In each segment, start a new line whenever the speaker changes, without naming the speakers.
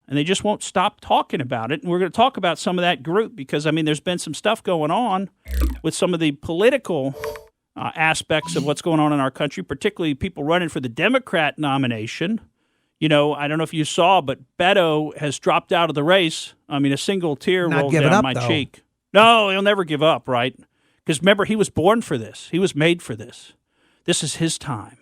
and they just won't stop talking about it. And we're going to talk about some of that group because, I mean, there's been some stuff going on with some of the political aspects of what's going on in our country, particularly people running for the Democrat nomination. You know, I don't know if you saw, but Beto has dropped out of the race. I mean, a single tear rolled down my cheek. No, he'll never give up, right? Because remember, he was born for this. He was made for this. This is his time.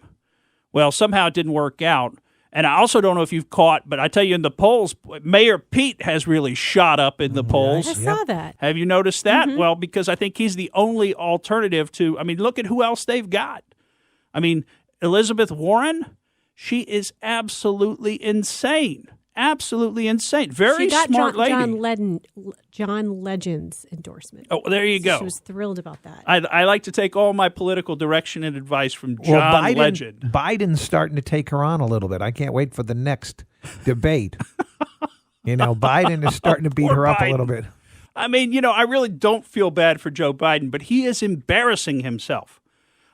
Well, somehow it didn't work out. And I also don't know if you've caught, but I tell you in the polls, Mayor Pete has really shot up in the polls.
I saw that.
Have you noticed that? Mm-hmm. Well, because I think he's the only alternative to, I mean, look at who else they've got. I mean, Elizabeth Warren, she is absolutely insane. Absolutely insane. Very smart lady.
John Legend's endorsement.
Oh, there you go.
She was thrilled about that.
I like to take all my political direction and advice from John Legend.
Biden's starting to take her on a little bit. I can't wait for the next debate. Biden is starting to beat her up a little bit.
I mean, I really don't feel bad for Joe Biden, but he is embarrassing himself.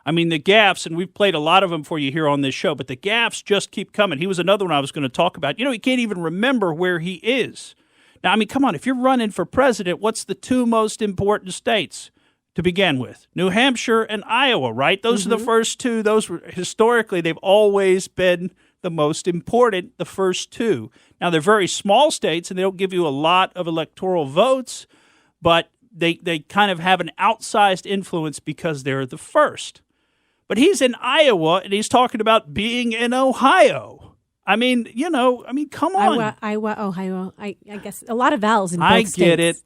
I mean, the gaffes, and we've played a lot of them for you here on this show, but the gaffes just keep coming. He was another one I was going to talk about. He can't even remember where he is. Now, I mean, come on, if you're running for president, what's the two most important states to begin with? New Hampshire and Iowa, right? Those are the first two. Those were, historically, they've always been the most important, the first two. Now, they're very small states, and they don't give you a lot of electoral votes, but they kind of have an outsized influence because they're the first. But he's in Iowa, and he's talking about being in Ohio. I mean, come on.
Iowa, Ohio. I guess a lot of vowels in both states.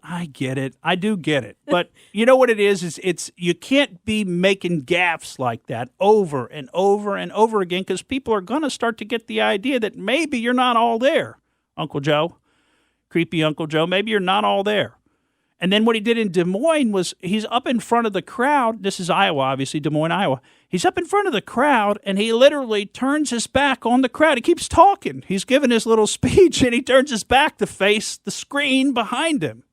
I get it. I do get it. But you know what it is it's you can't be making gaffes like that over and over and over again because people are going to start to get the idea that maybe you're not all there, Uncle Joe. Creepy Uncle Joe. Maybe you're not all there. And then what he did in Des Moines was he's up in front of the crowd. This is Iowa, obviously, Des Moines, Iowa. He's up in front of the crowd, and he literally turns his back on the crowd. He keeps talking. He's giving his little speech, and he turns his back to face the screen behind him.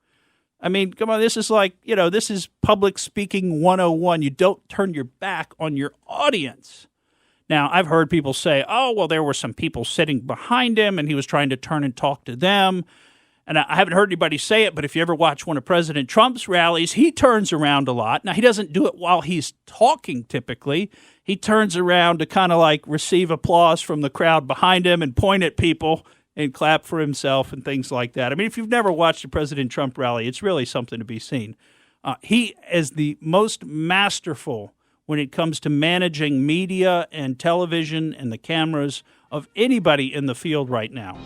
I mean, come on, this is like, this is public speaking 101. You don't turn your back on your audience. Now, I've heard people say, oh, well, there were some people sitting behind him, and he was trying to turn and talk to them. And I haven't heard anybody say it, but if you ever watch one of President Trump's rallies, he turns around a lot. Now, he doesn't do it while he's talking, typically. He turns around to kind of like receive applause from the crowd behind him and point at people and clap for himself and things like that. I mean, if you've never watched a President Trump rally, it's really something to be seen. He is the most masterful when it comes to managing media and television and the cameras of anybody in the field right now.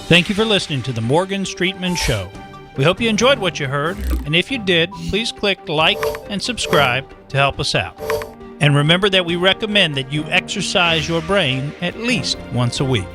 Thank you for listening to the Morgan Streetman Show. We hope you enjoyed what you heard, and if you did, please click like and subscribe to help us out. And remember that we recommend that you exercise your brain at least once a week.